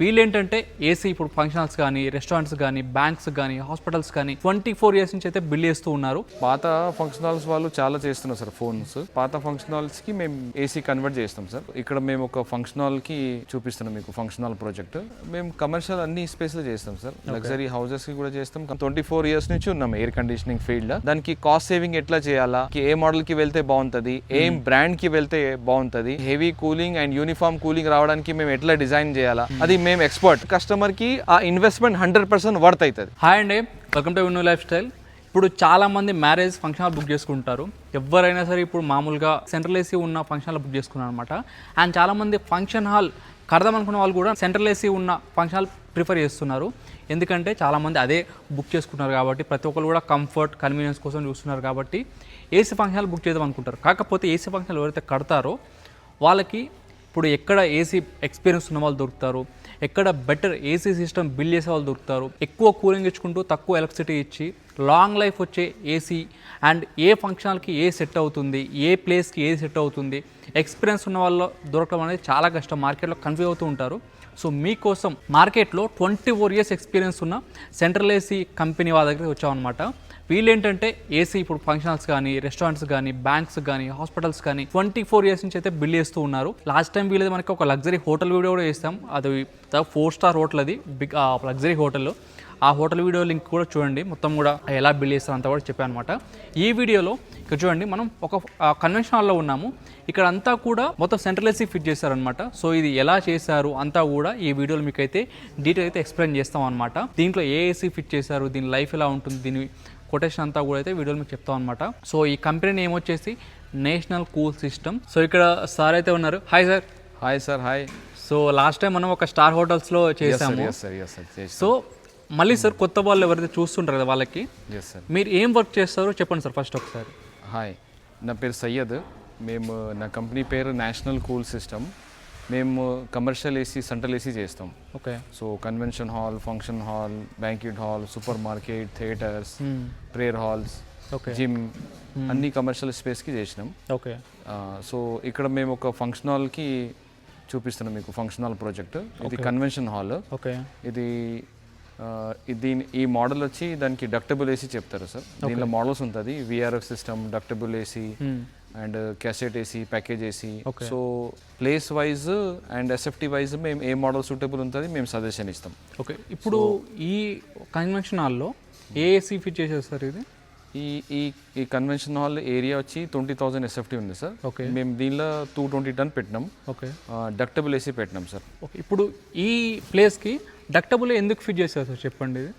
వీళ్ళేంటంటే ఏసీ ఇప్పుడు ఫంక్షనల్స్ కానీ, రెస్టారెంట్స్ కానీ, బ్యాంక్స్ కానీ, హాస్పిటల్స్ కానీ 24 ఇయర్స్ నుంచి అయితే బిల్ చేస్తూ ఉన్నారు. పాత ఫంక్షన్ హాల్స్ వాళ్ళు చాలా చేస్తున్నారు సార్ ఫోన్స్. పాత ఫంక్షన్ హాల్స్ కి మేము ఏసీ కన్వర్ట్ చేస్తాం సార్. ఇక్కడ మేము ఒక ఫంక్షన్ హాల్ కి చూపిస్తున్నాం మీకు ఫంక్షన్ హాల్ ప్రాజెక్ట్. మేము కమర్షియల్ అన్ని స్పేస్ లో చేస్తాం సార్. లగ్జరీ హౌసెస్ కి కూడా చేస్తాం. 24 ఇయర్స్ నుంచి ఉన్నాం ఎయిర్ కండిషనింగ్ ఫీల్డ్. దానికి కాస్ట్ సేవింగ్ ఎట్లా చేయాలా, ఏ మోడల్ కి వెళ్తే బాగుంటది, ఏం బ్రాండ్ కి వెళ్తే బాగుంటది, heavy cooling and uniform cooling రావడానికి మేము ఎట్లా డిజైన్ చేయాలా, అది మేము ఎక్స్పర్ట్. కస్టమర్ కి ఆ ఇన్వెస్ట్మెంట్ 100% వర్త్ అవుతుంది. హాయ్ అండి, వెల్కమ్ టు విన్యూ లైఫ్ స్టైల్. ఇప్పుడు చాలామంది మ్యారేజ్ ఫంక్షన్ హాల్ బుక్ చేసుకుంటారు. ఎవరైనా సరే ఇప్పుడు మామూలుగా సెంట్రల్ ఏసీ ఉన్న ఫంక్షన్ హాల్ బుక్ చేసుకున్నారు అనమాట. అండ్ చాలామంది ఫంక్షన్ హాల్ కడదాం అనుకున్న వాళ్ళు కూడా సెంట్రల్ ఏసీ ఉన్న ఫంక్షన్ హాల్ ప్రిఫర్ చేస్తున్నారు. ఎందుకంటే చాలామంది అదే బుక్ చేసుకుంటున్నారు కాబట్టి, ప్రతి ఒక్కరు కూడా కంఫర్ట్ కన్వీనియన్స్ కోసం చూస్తున్నారు కాబట్టి ఏసీ ఫంక్షన్ హాల్ బుక్ చేద్దాం అనుకుంటారు. కాకపోతే ఏసీ ఫంక్షన్ హాల్ ఎవరైతే కడతారో వాళ్ళకి ఇప్పుడు ఎక్కడ ఏసీ ఎక్స్పీరియన్స్ ఉన్న వాళ్ళు దొరుకుతారు, ఎక్కడ బెటర్ ఏసీ సిస్టమ్ బిల్ చేసే వాళ్ళు దొరుకుతారు, ఎక్కువ కూలింగ్ ఇచ్చుకుంటూ తక్కువ ఎలక్ట్రిసిటీ ఇచ్చి లాంగ్ లైఫ్ వచ్చే ఏసీ, అండ్ ఏ ఫంక్షన్కి ఏ సెట్ అవుతుంది, ఏ ప్లేస్కి ఏది సెట్ అవుతుంది, ఎక్స్పీరియన్స్ ఉన్న వాళ్ళు దొరకడం అనేది చాలా కష్టం. మార్కెట్లో కన్ఫ్యూజ్ అవుతూ ఉంటారు. సో మీకోసం మార్కెట్లో 24 ఇయర్స్ ఎక్స్పీరియన్స్ ఉన్న సెంట్రల్ ఏసీ కంపెనీ వాళ్ళ దగ్గరికి వచ్చామన్నమాట. వీళ్ళేంటంటే ఏసీ ఇప్పుడు ఫంక్షనల్స్ కానీ, రెస్టారెంట్స్ కానీ, బ్యాంక్స్ కానీ, హాస్పిటల్స్ కానీ 24 ఇయర్స్ నుంచి అయితే బిల్ చేస్తూ ఉన్నారు. లాస్ట్ టైం వీళ్ళది మనకి ఒక లగ్జరీ హోటల్ వీడియో కూడా చేస్తాం. అది 4 స్టార్ హోటల్, అది బిగ్ లగ్జరీ హోటల్. ఆ హోటల్ వీడియో లింక్ కూడా చూడండి, మొత్తం కూడా ఎలా బిల్ చేస్తారు అంతా కూడా చెప్పాను అనమాట. ఈ వీడియోలో ఇక్కడ చూడండి, మనం ఒక కన్వెన్షన్ హాల్లో ఉన్నాము. ఇక్కడ అంతా కూడా మొత్తం సెంట్రల్ ఏసీ ఫిట్ చేశారనమాట. సో ఇది ఎలా చేశారు అంతా కూడా ఈ వీడియోలో మీకు అయితే డీటెయిల్ అయితే ఎక్స్ప్లెయిన్ చేస్తాం అనమాట. దీంట్లో ఏ ఏసీ ఫిట్ చేశారు, దీని లైఫ్ ఎలా ఉంటుంది, దీని కొటేషన్ అంతా కూడా అయితే వీడియోలో మీకు చెప్తాం అనమాట. సో ఈ కంపెనీ నేమ్ వచ్చేసి నేషనల్ కూల్ సిస్టమ్. సో ఇక్కడ సార్ అయితే ఉన్నారు. Hi sir. Hi sir. Hi. So last time మనం ఒక స్టార్ హోటల్స్లో చేసాము. సో మళ్ళీ సార్ కొత్త వాళ్ళు ఎవరైతే చూస్తుంటారు కదా వాళ్ళకి మీరు ఏం వర్క్ చేస్తారో చెప్పండి సార్ ఫస్ట్ ఒకసారి. హాయ్, నా పేరు సయ్యద్. నా కంపెనీ పేరు నేషనల్ కూల్ సిస్టమ్. మేము కమర్షియల్ ఏసీ, సెంట్రల్ ఏసీ చేస్తాం. Okay. So convention hall, function hall, banquet hall, super market, theatres, prayer halls, gym, అన్ని కమర్షియల్ స్పేస్కి చేసినాం. ఓకే. సో ఇక్కడ మేము ఒక ఫంక్షన్ హాల్కి చూపిస్తున్నాం మీకు ఫంక్షన్ హాల్ ప్రాజెక్ట్. ఇది కన్వెన్షన్ హాల్. ఓకే. ఈ మోడల్ వచ్చి దానికి డక్టబుల్ ఏసీ చెప్తారు సార్. దీనిలో మోడల్స్ ఉంటుంది, VRF system, ductable AC and cassette AC, package AC. So place wise and SFT wise మేము ఏ మోడల్ సూటబుల్ ఉంటుంది మేము సజెషన్ ఇస్తాం. ఓకే. ఇప్పుడు ఈ కన్వెన్షన్ హాల్లో ఏ ఏసీ ఫిట్ చేశారు సార్? ఇది ఈ కన్వెన్షన్ హాల్ ఏరియా వచ్చి 20,000 ఎస్ఎఫ్టీ ఉంది సార్. ఓకే. మేము దీనిలో 220 టన్ పెట్టినాం. ఓకే. డక్టబుల్ ఏసీ పెట్టినాం సార్. ఓకే. ఇప్పుడు ఈ ప్లేస్కి డక్టబుల్ ఎందుకు ఫిట్ చేశారు సార్ చెప్పండి. ఇది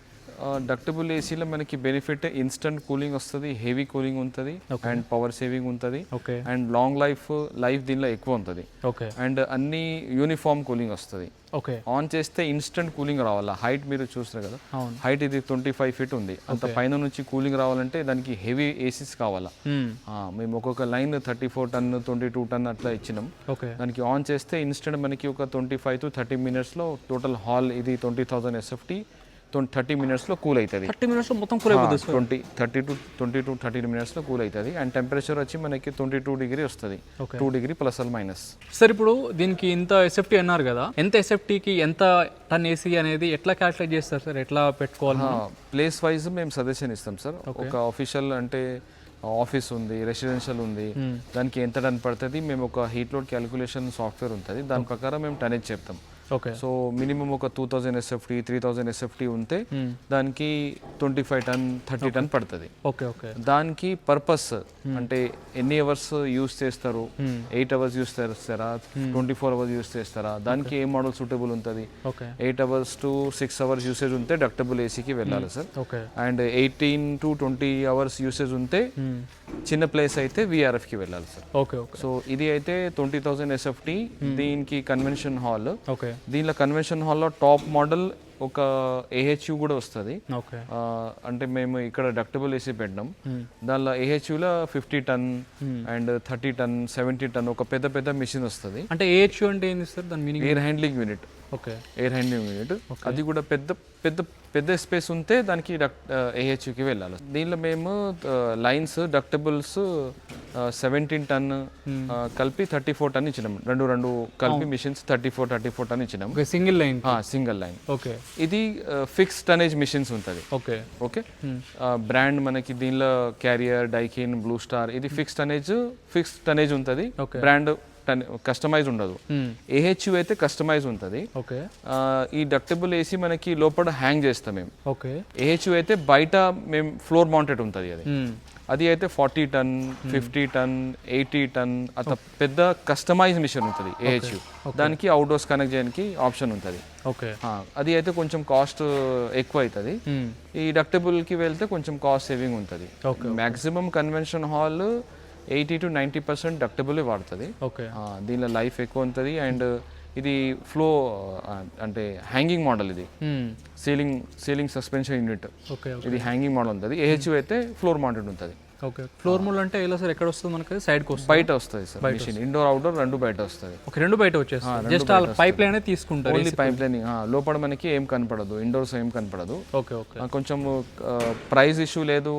డక్టబుల్ ఏసీలో మనకి బెనిఫిట్ ఇన్స్టంట్ కూలింగ్ వస్తుంది, హెవీ కూలింగ్ ఉంటుంది, అండ్ పవర్ సేవింగ్ ఉంటుంది, అండ్ లాంగ్ లైఫ్ దీనిలో ఎక్కువ ఉంటుంది. ఓకే. అండ్ అన్ని యూనిఫామ్ కూలింగ్ వస్తుంది. ఓకే. ఆన్ చేస్తే ఇన్స్టంట్ కూలింగ్ రావాలా. హైట్ మీరు చూస్తారు కదా, హైట్ ఇది 25 ఫీట్ ఉంది. అంత పైన నుంచి కూలింగ్ రావాలంటే దానికి హెవీ ఏసీస్ కావాలా. మేము ఒక్కొక్క లైన్ 34 టన్, 22 టన్ అట్లా ఇచ్చినాం. దానికి ఆన్ చేస్తే ఇన్స్టెంట్ మనకి ఒక 25 to 30 మినిట్స్లో టోటల్ హాల్ ఇది 20,000 ఎస్ఎఫ్టీ 30 మినిట్స్లో కూల్ అవుతుంది. 30 మినిట్స్లో మొత్తం కూల్ అయిపోతుంది. 20 to 30 మినిట్స్లో కూల్ అవుతుంది. అండ్ టెంపరేచర్ వచ్చి మనకి 22 డిగ్రీ వస్తుంది, 2 degree plus or minus. Sir ఇప్పుడు దీనికి ఇంత ఎస్ఎఫ్టీ అన్నారు కదా, ఎంత ఎస్ఎఫ్టీకి ఎంత టన్ ఏసీ అనేది ఎట్లా క్యాల్కులేట్ చేస్తారు సార్, ఎట్లా పెట్టుకోవాలి? ప్లేస్ వైజ్ మేము సజెషన్ ఇస్తాం సార్. ఒక ఆఫీషియల్ అంటే ఆఫీస్ ఉంది, రెసిడెన్షియల్ ఉంది, దానికి ఎంత టన్ పడుతుంది మేము ఒక హీట్ లోడ్ క్యాలిక్యులేషన్ సాఫ్ట్వేర్ ఉంటుంది, దాని ప్రకారం మేము టనేజ్ చెప్తాం. సో మినిమం ఒక 2000 ఎస్ఎఫ్టీ, 3000 ఎస్ఎఫ్టీ ఉంటే దానికి 25 టన్, 30 టన్ పడుతుంది. దానికి పర్పస్ అంటే ఎన్ని అవర్స్ యూస్ చేస్తారు, 8 అవర్స్ యూస్ చేస్తారా, 24 అవర్స్ యూస్ చేస్తారా, దానికి ఏ మోడల్ సూటబుల్ ఉంటుంది. 8 అవర్స్ to 6 అవర్స్ యూసేజ్ ఉంటే డక్టబుల్ ఏసీకి వెళ్ళాలి sir. And 18 to 20 hours usage ఉంటే చిన్న ప్లేస్ అయితే విఆర్ఎఫ్కి వెళ్ళాలి సార్. సో ఇది అయితే 20,000 ఎస్ఎఫ్టీ. దీనికి కన్వెన్షన్ హాల్. దీనిలో కన్వెన్షన్ హాల్లో టాప్ మోడల్ ఒక ఏహెచ్యూ కూడా వస్తుంది. అంటే మేము ఇక్కడ డక్టబుల్ ఏసీ పెట్టినాం. దానిలో ఏహెచ్యూలో 50 టన్ అండ్ 30 టన్, 70 టన్ ఒక పెద్ద మిషన్ వస్తుంది. అంటే ఏహెచ్యూ అంటే ఏంటి సార్? దాని meaning air handling unit. Okay air handling unit. అది కూడా పెద్ద పెద్ద పెద్ద స్పేస్ ఉంటే దానికి ఏహెచ్కి వెళ్ళాలి. దీనిలో మేము లైన్స్ డక్టబుల్స్ 17 టన్ కలిపి 34 టన్ ఇచ్చినాం. రెండు కలిపి మిషన్స్ 34 టన్ ఇచ్చినాం. Single line single line. Okay ఇది ఫిక్స్ టనేజ్ మిషన్స్ ఉంటుంది. ఓకే ఓకే బ్రాండ్ మనకి దీనిలో క్యారియర్, డైకిన్, బ్లూ స్టార్, ఇది ఫిక్స్ టనేజ్ ఉంటుంది. బ్రాండ్ కస్టమైజ్ ఉండదు. ఏహెచ్యు అయితే కస్టమైజ్ ఉంటుంది. ఓకే ఈ డక్టబుల్ ఏసీ మనకి లోపల హ్యాంగ్ చేస్తాం మేము. ఓకే ఏహెచ్యు అయితే బయట మేము ఫ్లోర్ మౌంటెడ్ ఉంటుంది. అది అయితే 40 టన్ 50 టన్ 80 టన్ అట్లా పెద్ద కస్టమైజ్ మిషన్ ఉంటుంది ఏహెచ్యు. దానికి అవుట్డోర్స్ కనెక్ట్ చేయడానికి ఆప్షన్ ఉంటుంది. ఓకే అది అయితే కొంచెం కాస్ట్ ఎక్కువ అవుతుంది. ఈ డక్టబుల్కి వెళ్తే కొంచెం కాస్ట్ సేవింగ్ ఉంటుంది. మ్యాక్సిమం కన్వెన్షన్ హాల్ 80 to 90% డక్టబుల్ వాడుతుంది. ఓకే దీనిలో లైఫ్ ఎక్కువ ఉంటుంది. అండ్ ఇది ఫ్లో అంటే హ్యాంగింగ్ మోడల్. ఇది సీలింగ్ సస్పెన్షన్ యూనిట్. ఇది హ్యాంగింగ్ మోడల్ ఉంటుంది. ఏహెచ్యు అయితే ఫ్లోర్ మౌంటెడ్ ఉంటుంది. ఓకే ఫ్లోర్ మోడల్ అంటే ఎలా సార్, ఎక్కడ వస్తుంది మనకి? సైడ్ కి బయట వస్తుంది సార్ మిషన్. ఇండోర్ అవుట్డోర్ రెండు బయట వస్తుంది. ఓకే రెండు బయట వచ్చేస్తుంది. జస్ట్ ఆ పైప్ లైన్ తీసుకుంటారు. Only pipe line. లోపల మనకి ఏం కనపడదు, ఇండోర్స్ ఏం కనపడదు. ఓకే ఓకే కొంచెం ప్రైస్ ఇష్యూ లేదు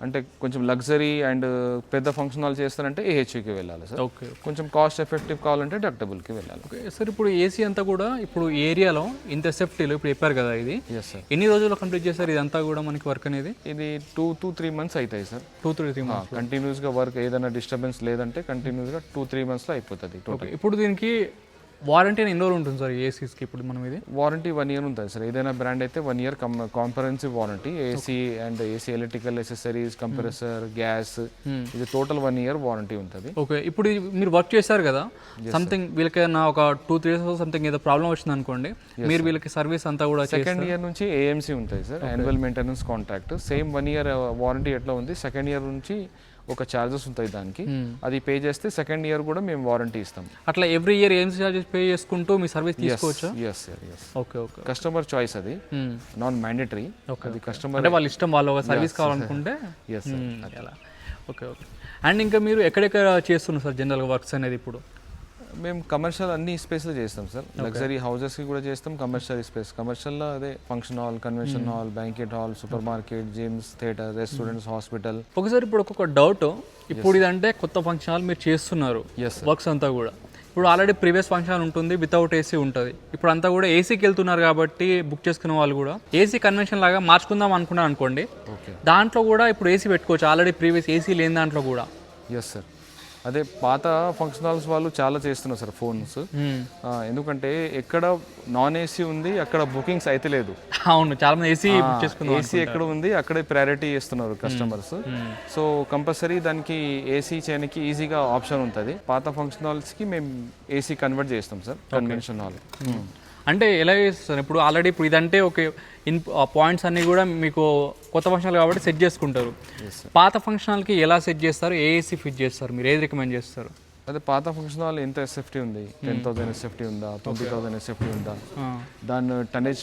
అంటే కొంచెం లగ్జరీ అండ్ పెద్ద ఫంక్షన్ హాల్ చేస్తారంటే ఏహెచ్కి వెళ్ళాలి సార్. ఓకే కొంచెం కాస్ట్ ఎఫెక్టివ్ కావాలంటే డక్టబుల్కి వెళ్ళాలి. ఓకే సార్, ఇప్పుడు ఏసీ అంతా కూడా ఇప్పుడు ఏరియాలో ఇంత సేఫ్టీలో ఇప్పుడు చెప్పారు కదా, ఇది ఎస్ సార్. ఎన్ని రోజుల్లో కంప్లీట్ చేస్తారు ఇదంతా కూడా మనకి వర్క్ అనేది? ఇది 2-3 months అవుతాయి సార్. 2-3 months కంటిన్యూస్ గా వర్క్. ఏదైనా డిస్టర్బెన్స్ లేదంటే కంటిన్యూస్ గా 2-3 months లో అయిపోతుంది టోటల్. ఇప్పుడు దీనికి వారంటీ ఎన్ని రోజులు ఉంటుంది సార్ ఏసీస్కి? ఇప్పుడు మనం ఇది వారంటీ 1 year ఉంటుంది సార్. ఏదైనా బ్రాండ్ అయితే 1 year comprehensive warranty. AC and AC electrical accessories, compressor, gas, ఇది టోటల్ 1 year వారంటీ ఉంటుంది. ఓకే ఇప్పుడు మీరు వర్క్ చేశారు కదా, సంథింగ్ వీళ్ళకైనా ఒక 2-3 years సంథింగ్ ఏదో ప్రాబ్లం వచ్చింది అనుకోండి, మీరు వీళ్ళకి సర్వీస్ అంతా కూడా సెకండ్ ఇయర్ నుంచి ఏఎంసీ ఉంటుంది sir, annual maintenance contract. Same 1 year warranty ఎట్లా ఉంది, సెకండ్ ఇయర్ నుంచి ఒక చార్జెస్ ఉంటాయి దానికి. అది పే చేస్తే సెకండ్ ఇయర్ కూడా మేము వారంటీ ఇస్తాం. అట్లా ఎవ్రీ ఇయర్ ఏం చార్జెస్ పే చేసుకుంటూ మీ సర్వీస్ తీసుకోవచ్చు? Yes sir yes. Okay okay customer choice, అది నాన్ మ్యాండేటరీ. అది కస్టమర్ అంటే వాళ్ళ ఇష్టం, వాళ్ళు ఒక సర్వీస్ కావాలనుకుంటే అలా. Okay okay. అండ్ ఇంకా మీరు ఎక్కడెక్కడ చేస్తున్నారు సార్ జనరల్గా వర్క్స్ అనేది? ఇప్పుడు మేము కమర్షియల్ అన్ని స్పేస్లో చేస్తాం సార్. లగ్జరీ హౌసెస్కి కూడా చేస్తాం. కమర్షియల్ స్పేస్, కమర్షియల్లో అదే function hall, convention hall, banquet hall, super market, gyms, theatre, restaurants, hospital. ఒకసారి ఇప్పుడు ఒక్కొక్క డౌట్, ఇప్పుడు ఇదంటే కొత్త ఫంక్షన్ హాల్ మీరు చేస్తున్నారు వర్క్స్ అంతా కూడా. ఇప్పుడు ఆల్రెడీ ప్రీవియస్ ఫంక్షన్ హాల్ ఉంటుంది, వితౌట్ ఏసీ ఉంటుంది. ఇప్పుడు అంతా కూడా ఏసీకి వెళ్తున్నారు కాబట్టి బుక్ చేసుకున్న వాళ్ళు కూడా ఏసీ కన్వెన్షన్ లాగా మార్చుకుందాం అనుకున్నారు అనుకోండి, దాంట్లో కూడా ఇప్పుడు ఏసీ పెట్టుకోవచ్చు. ఆల్రెడీ ప్రీవియస్ ఏసీ లేని దాంట్లో కూడా. Yes sir. అదే పాత ఫంక్షన్ హాల్స్ వాళ్ళు చాలా చేస్తున్నారు సార్ ఫోన్స్. ఎందుకంటే ఎక్కడ నాన్ ఏసీ ఉంది అక్కడ బుకింగ్స్ అయితే లేదు. అవును, చాలా మంది ఏసీ బుక్ చేసుకున్నారు. ఏసీ ఎక్కడ ఉంది అక్కడే ప్రయారిటీ చేస్తున్నారు కస్టమర్స్. సో కంపల్సరీ దానికి ఏసీ చేయడానికి ఈజీగా ఆప్షన్ ఉంటుంది. పాత ఫంక్షన్ హాల్స్కి మేము ఏసీ కన్వర్ట్ చేస్తాం సార్, కన్వెన్షన్ హాల్. అంటే ఎలా చేస్తారు ఇప్పుడు? ఆల్రెడీ ఇప్పుడు ఇదంటే ఓకే, పాయింట్స్ అన్నీ కూడా మీకు కొత్త ఫంక్షన్ కాబట్టి సెట్ చేసుకుంటారు. పాత ఫంక్షనల్కి ఎలా సెట్ చేస్తారు? ఏ ఏసీ ఫిట్ చేస్తారు మీరు? ఏది రికమెండ్ చేస్తారు? అదే పాత ఫంక్షన్ హాల్ ఎంత ఎస్ఎఫ్టీ ఉంది, 10,000 ఎస్ఎఫ్టీ ఉందా, 20,000 ఎస్ఎఫ్టీ ఉందా, దాని టనేజ్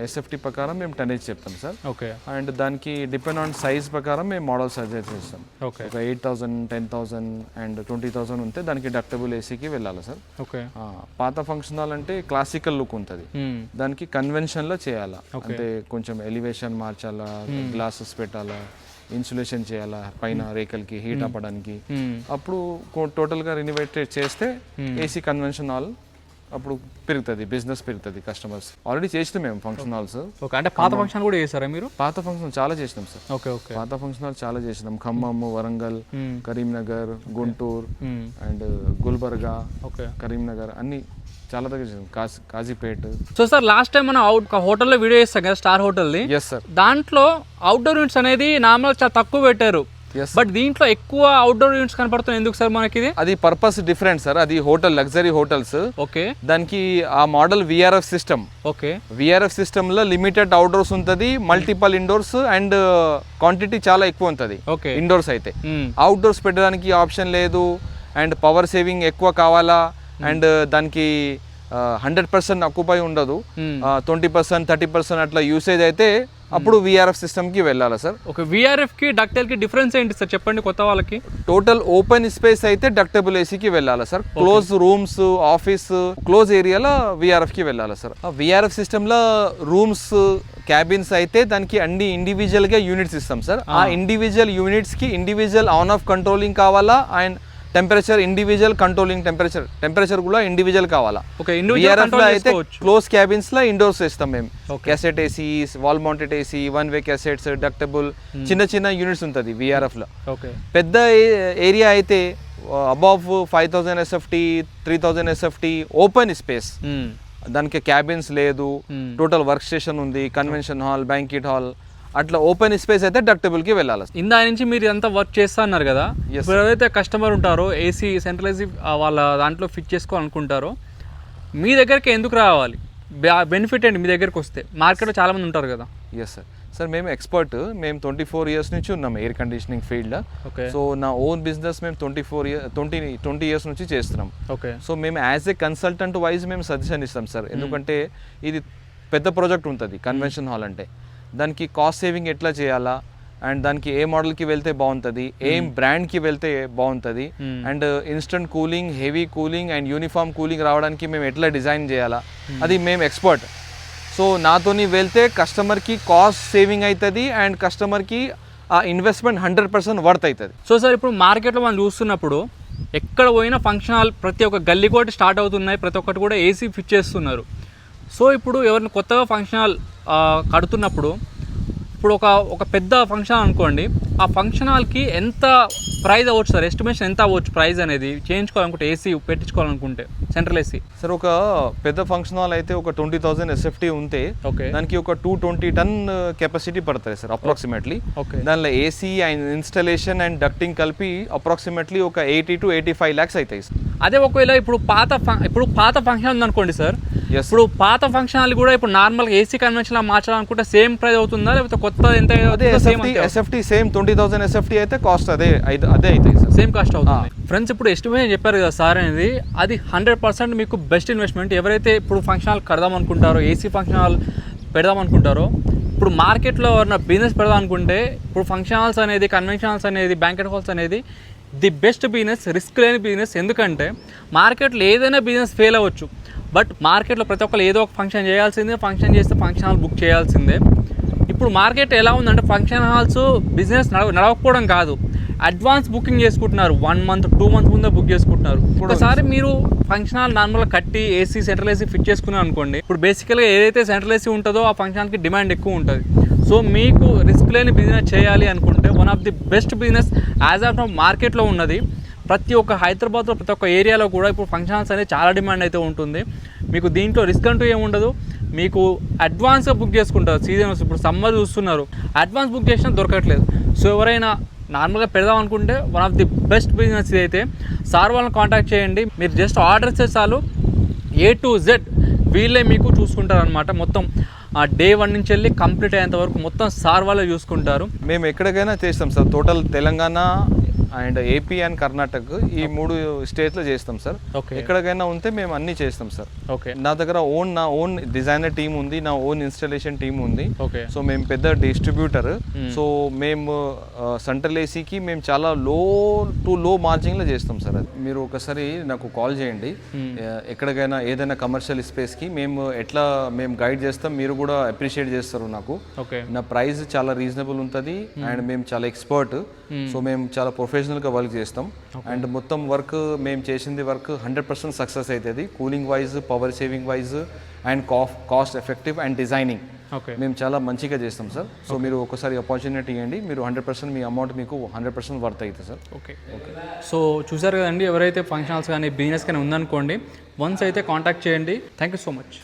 ఎస్ఎఫ్టీ ప్రకారం మేము టనేజ్ చెప్తాం సార్. ఓకే. అండ్ దానికి డిపెండ్ ఆన్ సైజ్ ప్రకారం మేము మోడల్ సజెస్ట్ చేస్తాం. ఓకే. ఒక 8,000, 10,000 అండ్ 20,000 ఉంటే దానికి డక్టబుల్ ఏసీకి వెళ్ళాలి సార్. ఓకే. పాత ఫంక్షన్ హాల్ అంటే క్లాసికల్ లుక్ ఉంటుంది, దానికి కన్వెన్షన్లో చేయాలా. అంటే కొంచెం ఎలివేషన్ మార్చాలా, గ్లాసెస్ పెట్టాలా, ఇన్సులేషన్ చేయాలా పైన రేకల్కి హీట్ అవ్వడానికి. అప్పుడు టోటల్గా రినోవేట్ చేస్తే ఏసీ కన్వెన్షన్ హాల్ అప్పుడు పెరుగుతుంది, బిజినెస్ పెరుగుతుంది, కస్టమర్స్. ఆల్రెడీ చేసినాం మేము ఫంక్షన్ హాల్స్. ఓకే. అంటే పాత ఫంక్షన్ కూడా చేస్తారా మీరు? పాత ఫంక్షన్ చాలా చేసినాం సార్. Okay okay. పాత ఫంక్షన్ హాల్ చాలా చేసినాం. ఖమ్మం, వరంగల్, కరీంనగర్, గుంటూరు అండ్ గుల్బర్గా, కరీంనగర్ అన్ని చాలా దగ్గర చేసాం. Kazipet. So sir last time మనం హోటల్లో వీడియో చేస్తాం కదా, స్టార్ హోటల్ది. Yes sir. దాంట్లో అవుట్డోర్ యూనిట్స్ అనేది నార్మల్ చాలా తక్కువ పెట్టారు, బట్ దీంట్లో ఎక్కువ అవుట్డోర్ యూనిట్స్ కనపడుతున్నాయి. ఎందుకు సార్ మనకి? అది పర్పస్ డిఫరెంట్ సార్. అది హోటల్, లగ్జరీ హోటల్స్. ఓకే. దానికి ఆ model VRF system. Okay. VRF system లో లిమిటెడ్ అవుట్డోర్స్ ఉంటుంది, మల్టిపల్ ఇండోర్స్ అండ్ క్వాంటిటీ చాలా ఎక్కువ ఉంటుంది. ఓకే. ఇండోర్స్ అయితే అవుట్డోర్స్ పెట్టడానికి ఆప్షన్ లేదు. అండ్ పవర్ సేవింగ్ ఎక్కువ కావాలా, అండ్ దానికి 100% ఆక్యుపై ఉండదు. 20%, 30% అట్లా యూసేజ్ అయితే అప్పుడు విఆర్ఎఫ్ సిస్టమ్కి వెళ్ళాలి సార్. ఓకే, విఆర్ఎఫ్కి డక్టైల్కి డిఫరెన్స్ ఏంటి సార్ చెప్పండి కొత్త వాళ్ళకి. టోటల్ ఓపెన్ స్పేస్ అయితే డక్టబుల్ ఏసీకి వెళ్ళాలి sir. Close rooms, office, close ఏరియాలో విఆర్ఎఫ్కి వెళ్ళాలి సార్. విఆర్ఎఫ్ సిస్టంలో రూమ్స్, క్యాబిన్స్ అయితే దానికి అన్ని ఇండివిజువల్గా యూనిట్స్ ఇస్తాం సార్. ఆ ఇండివిజువల్ యూనిట్స్కి ఇండివిజువల్ ఆన్ ఆఫ్ కంట్రోలింగ్ కావాలా and temperature individual controlling, temperature కూడా ఇండివిజువల్ కావాలా. అయితే క్లోజ్ క్యాబిన్స్ లో ఇండోర్స్ ఇస్తాం మేము. Cassette AC, wall mounted AC, one way cassettes, ductable చిన్న చిన్న యూనిట్స్ ఉంటుంది విఆర్ఎఫ్ లో. పెద్ద ఏరియా అయితే above 5000 SFT, 3000 SFT open space, దానికి క్యాబిన్స్ లేదు, టోటల్ వర్క్ స్టేషన్ ఉంది, కన్వెన్షన్ హాల్, బ్యాంకెట్ హాల్, అట్లా ఓపెన్ స్పేస్ అయితే డక్టబుల్కి వెళ్ళాలి. ఇందా నుంచి మీరు అంతా వర్క్ చేస్తా అన్నారు కదా, ఇప్పుడు ఎవరైతే కస్టమర్ ఉంటారో ఏసీ సెంట్రలైజ్ వాళ్ళ దాంట్లో ఫిట్ చేసుకోవాలనుకుంటారో మీ దగ్గరికి ఎందుకు రావాలి? బెనిఫిట్ ఏంటి మీ దగ్గరికి వస్తే? మార్కెట్లో చాలా మంది ఉంటారు కదా. ఎస్ సార్, మేము ఎక్స్పర్ట్. మేము 24 years నుంచి ఉన్నాం ఎయిర్ కండిషనింగ్ ఫీల్డ్. సో నా ఓన్ బిజినెస్ మేము 20 years నుంచి చేస్తున్నాం. ఓకే, సో మేము యాజ్ ఏ కన్సల్టెంట్ వైజ్ మేము సజెషన్ ఇస్తాం సార్. ఎందుకంటే ఇది పెద్ద ప్రాజెక్ట్ ఉంటుంది కన్వెన్షన్ హాల్ అంటే. దానికి కాస్ట్ సేవింగ్ ఎట్లా చేయాలా అండ్ దానికి ఏ మోడల్కి వెళ్తే బాగుంటుంది, ఏం బ్రాండ్కి వెళ్తే బాగుంటుంది, and instant cooling, heavy cooling and uniform cooling రావడానికి మేము ఎట్లా డిజైన్ చేయాలా, అది మేము ఎక్స్పర్ట్. సో నాతోని వెళ్తే కస్టమర్కి కాస్ట్ సేవింగ్ అవుతుంది అండ్ కస్టమర్కి ఆ ఇన్వెస్ట్మెంట్ 100% వర్త్ అవుతుంది. సో సార్, ఇప్పుడు మార్కెట్లో మనం చూస్తున్నప్పుడు ఎక్కడ పోయినా ఫంక్షన్ హాల్ ప్రతి ఒక్క గల్లీ కోటి స్టార్ట్ అవుతున్నాయి, ప్రతి ఒక్కటి కూడా ఏసీ ఫిట్ చేస్తున్నారు. సో ఇప్పుడు ఎవరిని కొత్తగా ఫంక్షన్ హాల్ కడుతున్నప్పుడు, ఇప్పుడు ఒక పెద్ద ఫంక్షన్ హాల్ అనుకోండి, ఆ ఫంక్షన్ హాల్కి ఎంత ప్రైస్ అవ్వచ్చు సార్? ఎస్టిమేషన్ ఎంత అవ్వచ్చు ప్రైస్ అనేది చేయించుకోవాలనుకుంటే, ఏసీ పెట్టించుకోవాలనుకుంటే సెంట్రల్ ఏసీ? సార్, ఒక పెద్ద ఫంక్షన్ హాల్ అయితే ఒక 20,000 SFT ఉంటే దానికి ఒక 220 ton కెపాసిటీ పడుతుంది సార్ అప్రాక్సిమేట్లీ. దానిలో AC and installation and ducting కలిపి అప్రాక్సిమేట్లీ ఒక 80 to 85 lakhs అవుతాయి సార్. అదే ఒకవేళ ఇప్పుడు పాత ఫంక్షన్ ఉందనుకోండి సార్, ఇప్పుడు పాత ఫంక్షన్ హాల్ కూడా ఇప్పుడు నార్మల్గా ఏసీ కన్వెన్షన్ మార్చాలనుకుంటే సేమ్ ప్రైస్ అవుతుందా, లేకపోతే కొత్త ఎంత? SFT సేమ్ 20,000 SFT అయితే కాస్ట్ అదే అవుతాయి సార్, సేమ్ కాస్ట్ అవుతుంది. ఫ్రెండ్స్, ఇప్పుడు ఎస్టిమేషన్ చెప్పారు కదా సార్ అనేది, అది 100% మీకు బెస్ట్ ఇన్వెస్ట్మెంట్. ఎవరైతే ఇప్పుడు ఫంక్షన్ హాల్ కడదాం అనుకుంటారో, ఏసీ ఫంక్షన్ హాల్ పెడదాం అనుకుంటారో, ఇప్పుడు మార్కెట్లో ఎవరైనా బిజినెస్ పెడదాం అనుకుంటే, ఇప్పుడు ఫంక్షన్ హాల్స్ అనేది, కన్వెన్షన్ హాల్స్ అనేది, బ్యాంకెట్ హాల్స్ అనేది ది బెస్ట్ బిజినెస్, రిస్క్ లేని బిజినెస్. ఎందుకంటే మార్కెట్లో ఏదైనా బిజినెస్ ఫెయిల్ అవ్వచ్చు, బట్ మార్కెట్లో ప్రతి ఒక్కరు ఏదో ఒక ఫంక్షన్ చేయాల్సిందే, ఫంక్షన్ చేస్తే ఫంక్షన్ హాల్ బుక్ చేయాల్సిందే. ఇప్పుడు మార్కెట్ ఎలా ఉందంటే ఫంక్షన్ హాల్స్ బిజినెస్ నడవకపోవడం కాదు, అడ్వాన్స్ బుకింగ్ చేసుకుంటున్నారు, 1 month 2 months ముందే బుక్ చేసుకుంటున్నారు. ఒకసారి మీరు ఫంక్షన్ హాల్ నార్మల్గా కట్టి ఏసీ, సెంట్రల్ ఏసీ ఫిట్ చేసుకున్నారు అనుకోండి, ఇప్పుడు బేసికల్గా ఏదైతే సెంట్రల్ ఏసీ ఉంటుందో ఆ ఫంక్షన్ హాల్కి డిమాండ్ ఎక్కువ ఉంటుంది. సో మీకు రిస్క్ లేని బిజినెస్ చేయాలి అనుకుంటే one of the best business as of now మార్కెట్లో ఉన్నది. ప్రతి ఒక్క హైదరాబాద్లో ప్రతి ఒక్క ఏరియాలో కూడా ఇప్పుడు ఫంక్షన్ హాల్స్ అనేది చాలా డిమాండ్ అయితే ఉంటుంది. మీకు దీంట్లో రిస్క్ అంటూ ఏముండదు, మీకు అడ్వాన్స్గా బుక్ చేసుకుంటారు. సీజన్ ఇప్పుడు సమ్మర్ చూస్తున్నారు, అడ్వాన్స్ బుక్ చేసినా దొరకట్లేదు. సో ఎవరైనా నార్మల్గా పెడదాం అనుకుంటే one of the best business ఇదైతే. సార్ వాళ్ళని కాంటాక్ట్ చేయండి, మీరు జస్ట్ ఆర్డర్ ఇస్తే చాలు, A to Z వీళ్ళే మీకు చూసుకుంటారు అనమాట. మొత్తం డే 1 నుంచి వెళ్ళి కంప్లీట్ అయ్యేంత వరకు మొత్తం సార్ వాళ్ళే చూసుకుంటారు. మేము ఎక్కడికైనా చేస్తాం sir, total Telangana and AP and Karnataka ఈ 3 స్టేట్లో చేస్తాం సార్. ఎక్కడికైనా ఉంటే మేము అన్నీ చేస్తాం సార్. నా దగ్గర నా ఓన్ డిజైనర్ టీమ్ ఉంది, నా ఓన్ ఇన్స్టాలేషన్ టీమ్ ఉంది. సో మేము పెద్ద డిస్ట్రిబ్యూటర్. సో మేము సెంట్రల్ ఏసీకి మేము చాలా లో మార్జిన్లో చేస్తాం సార్. అది మీరు ఒకసారి నాకు కాల్ చేయండి, ఎక్కడికైనా ఏదైనా కమర్షియల్ స్పేస్కి మేము గైడ్ చేస్తాం, మీరు కూడా అప్రిషియేట్ చేస్తారు నాకు. నా ప్రైస్ చాలా రీజనబుల్ ఉంటుంది అండ్ మేము చాలా ఎక్స్పర్ట్. సో మేము చాలా ప్రొఫెషనల్గా వర్క్ చేస్తాం అండ్ మొత్తం వర్క్ మేము చేసింది వర్క్ 100% సక్సెస్ అవుతుంది. Cooling wise, power saving wise and cost effective and designing మేము చాలా మంచిగా చేస్తాం సార్. సో మీరు ఒకసారి ఆపర్చునిటీ ఇవ్వండి, మీరు 100% మీ అమౌంట్ మీకు 100% వర్త్ అవుతుంది సార్. ఓకే. సో చూసారు కదండి, ఎవరైతే ఫంక్షన్ హాల్స్ కానీ బిజినెస్ కానీ ఉందనుకోండి, వన్స్ అయితే కాంటాక్ట్ చేయండి. Thank you so much.